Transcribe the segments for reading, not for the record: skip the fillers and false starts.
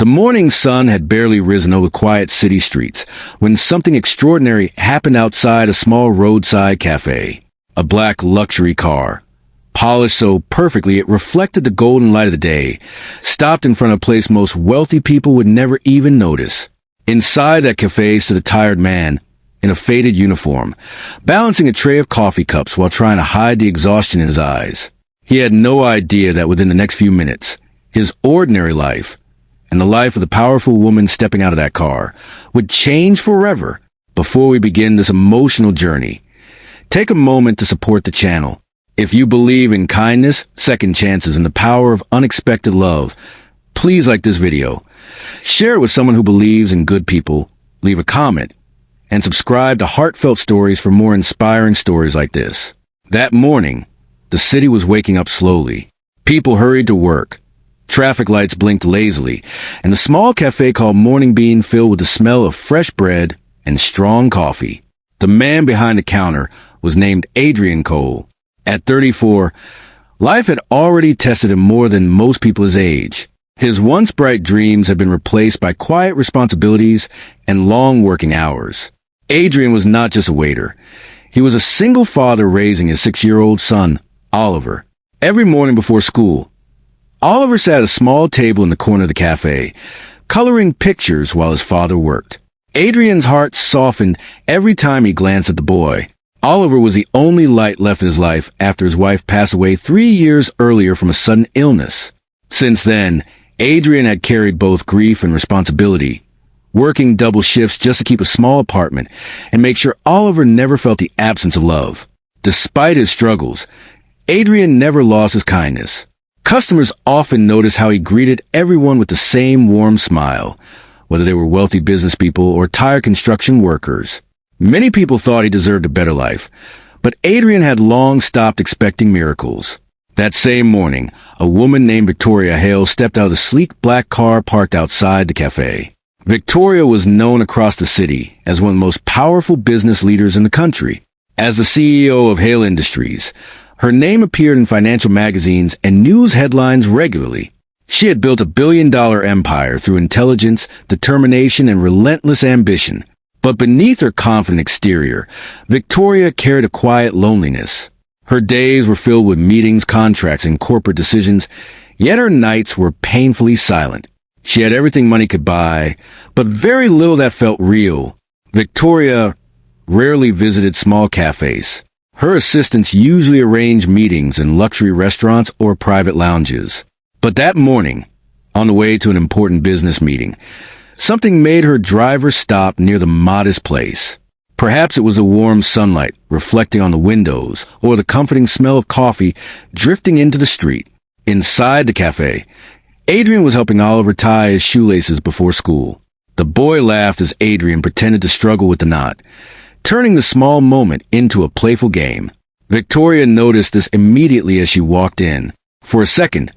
morning sun had barely risen over quiet city streets when something extraordinary happened outside a small roadside cafe. A black luxury car, polished so perfectly it reflected the golden light of the day, stopped in front of a place most wealthy people would never even notice. Inside that cafe stood a tired man in a faded uniform, balancing a tray of coffee cups while trying to hide the exhaustion in his eyes. He had no idea that within the next few minutes, his ordinary life and the life of the powerful woman stepping out of that car would change forever. Before we begin this emotional journey, take a moment to support the channel. If you believe in kindness, second chances, and the power of unexpected love, please like this video. Share it with someone who believes in good people, leave a comment, and subscribe to Heartfelt Stories for more inspiring stories like this. That morning, the city was waking up slowly. People hurried to work. Traffic lights blinked lazily, and the small cafe called Morning Bean filled with the smell of fresh bread and strong coffee. The man behind the counter was named Adrian Cole. At 34, life had already tested him more than most people his age. His once bright dreams had been replaced by quiet responsibilities and long working hours. Adrian was not just a waiter. He was a single father raising his 6-year-old son, Oliver. Every morning before school, Oliver sat at a small table in the corner of the cafe, coloring pictures while his father worked. Adrian's heart softened every time he glanced at the boy. Oliver was the only light left in his life after his wife passed away 3 years earlier from a sudden illness. Since then, Adrian had carried both grief and responsibility, working double shifts just to keep a small apartment and make sure Oliver never felt the absence of love. Despite his struggles, Adrian never lost his kindness. Customers often noticed how he greeted everyone with the same warm smile, whether they were wealthy business people or tired construction workers. Many people thought he deserved a better life, but Adrian had long stopped expecting miracles. That same morning, a woman named Victoria Hale stepped out of the sleek black car parked outside the cafe. Victoria was known across the city as one of the most powerful business leaders in the country. As the CEO of Hale Industries, her name appeared in financial magazines and news headlines regularly. She had built a billion-dollar empire through intelligence, determination, and relentless ambition. But beneath her confident exterior, Victoria carried a quiet loneliness. Her days were filled with meetings, contracts, and corporate decisions, yet her nights were painfully silent. She had everything money could buy, but very little that felt real. Victoria rarely visited small cafes. Her assistants usually arranged meetings in luxury restaurants or private lounges. But that morning, on the way to an important business meeting, something made her driver stop near the modest place. Perhaps it was the warm sunlight reflecting on the windows or the comforting smell of coffee drifting into the street. Inside the cafe, Adrian was helping Oliver tie his shoelaces before school. The boy laughed as Adrian pretended to struggle with the knot, turning the small moment into a playful game. Victoria noticed this immediately as she walked in. For a second,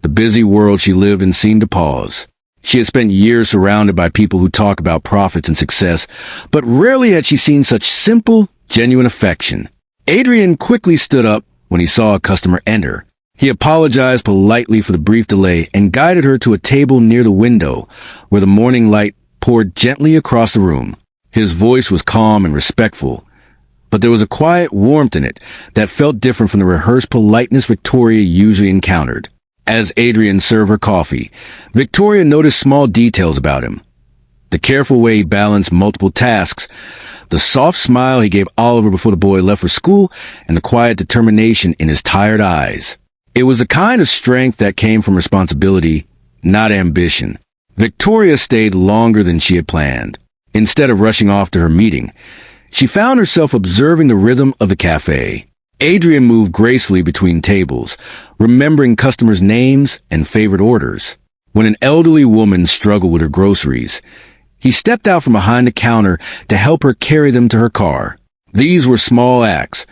the busy world she lived in seemed to pause. She had spent years surrounded by people who talk about profits and success, but rarely had she seen such simple, genuine affection. Adrian quickly stood up when he saw a customer enter. He apologized politely for the brief delay and guided her to a table near the window where the morning light poured gently across the room. His voice was calm and respectful, but there was a quiet warmth in it that felt different from the rehearsed politeness Victoria usually encountered. As Adrian served her coffee, Victoria noticed small details about him. The careful way he balanced multiple tasks, the soft smile he gave Oliver before the boy left for school, and the quiet determination in his tired eyes. It was a kind of strength that came from responsibility, not ambition. Victoria stayed longer than she had planned. Instead of rushing off to her meeting, she found herself observing the rhythm of the cafe. Adrian moved gracefully between tables, remembering customers' names and favorite orders. When an elderly woman struggled with her groceries, he stepped out from behind the counter to help her carry them to her car. These were small acts,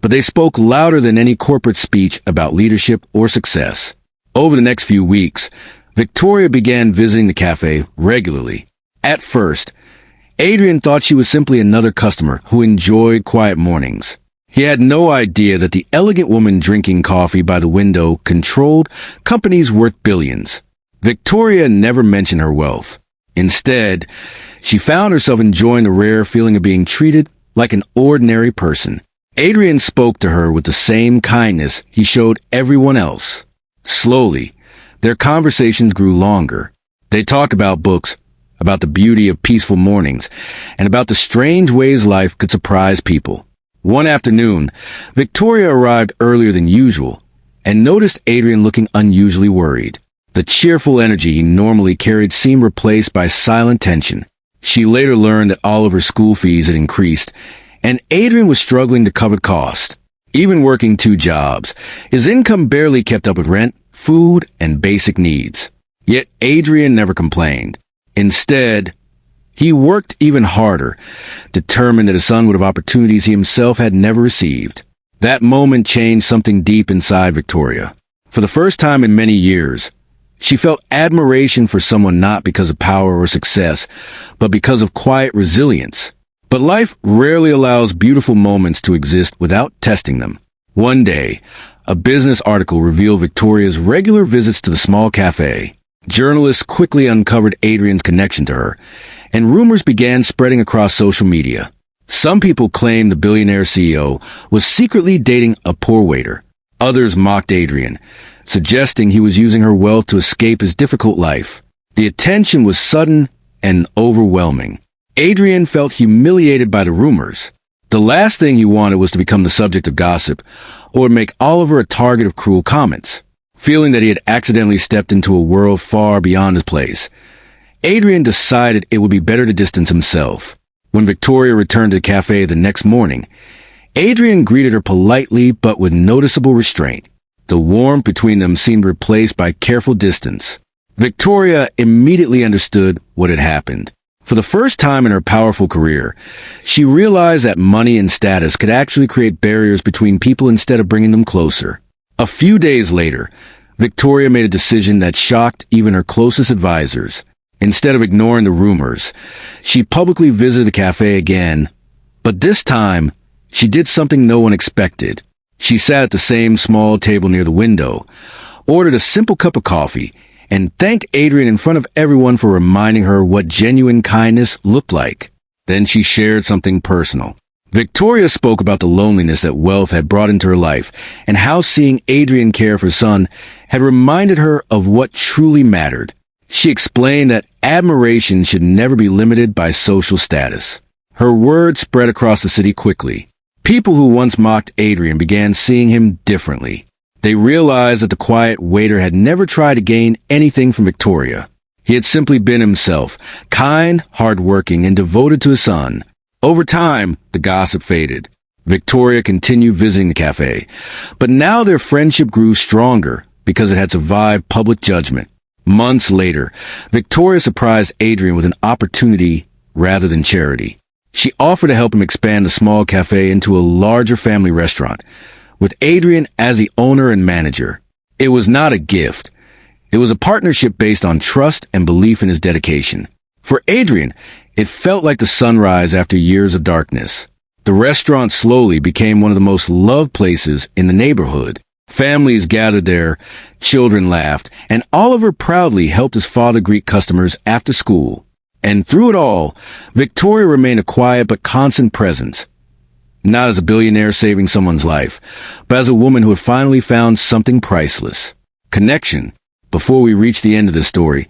but they spoke louder than any corporate speech about leadership or success. Over the next few weeks, Victoria began visiting the cafe regularly. At first, Adrian thought she was simply another customer who enjoyed quiet mornings. He had no idea that the elegant woman drinking coffee by the window controlled companies worth billions. Victoria never mentioned her wealth. Instead, she found herself enjoying the rare feeling of being treated like an ordinary person. Adrian spoke to her with the same kindness he showed everyone else. Slowly, their conversations grew longer. They talked about books, about the beauty of peaceful mornings, and about the strange ways life could surprise people. One afternoon, Victoria arrived earlier than usual and noticed Adrian looking unusually worried. The cheerful energy he normally carried seemed replaced by silent tension. She later learned that all of her school fees had increased, and Adrian was struggling to cover costs. Even working 2 jobs, his income barely kept up with rent, food, and basic needs. Yet Adrian never complained. Instead, he worked even harder, determined that his son would have opportunities he himself had never received. That moment changed something deep inside Victoria. For the first time in many years, she felt admiration for someone not because of power or success, but because of quiet resilience. But life rarely allows beautiful moments to exist without testing them. One day, a business article revealed Victoria's regular visits to the small cafe. Journalists quickly uncovered Adrian's connection to her, and rumors began spreading across social media. Some people claimed the billionaire CEO was secretly dating a poor waiter. Others mocked Adrian, suggesting he was using her wealth to escape his difficult life. The attention was sudden and overwhelming. Adrian felt humiliated by the rumors. The last thing he wanted was to become the subject of gossip or make Oliver a target of cruel comments. Feeling that he had accidentally stepped into a world far beyond his place, Adrian decided it would be better to distance himself. When Victoria returned to the cafe the next morning, Adrian greeted her politely but with noticeable restraint. The warmth between them seemed replaced by careful distance. Victoria immediately understood what had happened. For the first time in her powerful career, she realized that money and status could actually create barriers between people instead of bringing them closer. A few days later, Victoria made a decision that shocked even her closest advisors. Instead of ignoring the rumors, she publicly visited the cafe again, but this time, she did something no one expected. She sat at the same small table near the window, ordered a simple cup of coffee, and thanked Adrian in front of everyone for reminding her what genuine kindness looked like. Then she shared something personal. Victoria spoke about the loneliness that wealth had brought into her life and how seeing Adrian care for her son had reminded her of what truly mattered. She explained that admiration should never be limited by social status. Her words spread across the city quickly. People who once mocked Adrian began seeing him differently. They realized that the quiet waiter had never tried to gain anything from Victoria. He had simply been himself, kind, hardworking, and devoted to his son. Over time, the gossip faded. Victoria continued visiting the cafe, but now their friendship grew stronger because it had survived public judgment. Months later, Victoria surprised Adrian with an opportunity rather than charity. She offered to help him expand the small cafe into a larger family restaurant, with Adrian as the owner and manager. It was not a gift. It was a partnership based on trust and belief in his dedication. For Adrian, it felt like the sunrise after years of darkness. The restaurant slowly became one of the most loved places in the neighborhood. Families gathered there, children laughed, and Oliver proudly helped his father greet customers after school. And through it all, Victoria remained a quiet but constant presence. Not as a billionaire saving someone's life, but as a woman who had finally found something priceless. Connection. Before we reach the end of this story,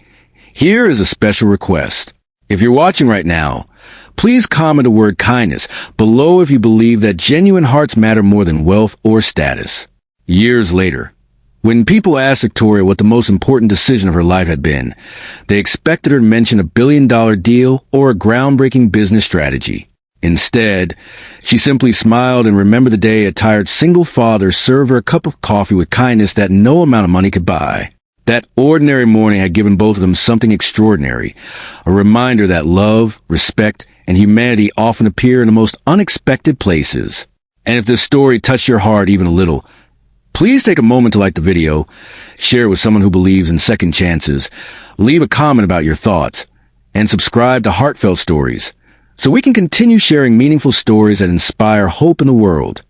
here is a special request. If you're watching right now, please comment the word kindness below if you believe that genuine hearts matter more than wealth or status. Years later, when people asked Victoria what the most important decision of her life had been, they expected her to mention a billion-dollar deal or a groundbreaking business strategy. Instead, she simply smiled and remembered the day a tired single father served her a cup of coffee with kindness that no amount of money could buy. That ordinary morning had given both of them something extraordinary, a reminder that love, respect, and humanity often appear in the most unexpected places. And if this story touched your heart even a little, please take a moment to like the video, share it with someone who believes in second chances, leave a comment about your thoughts, and subscribe to Heartfelt Stories so we can continue sharing meaningful stories that inspire hope in the world.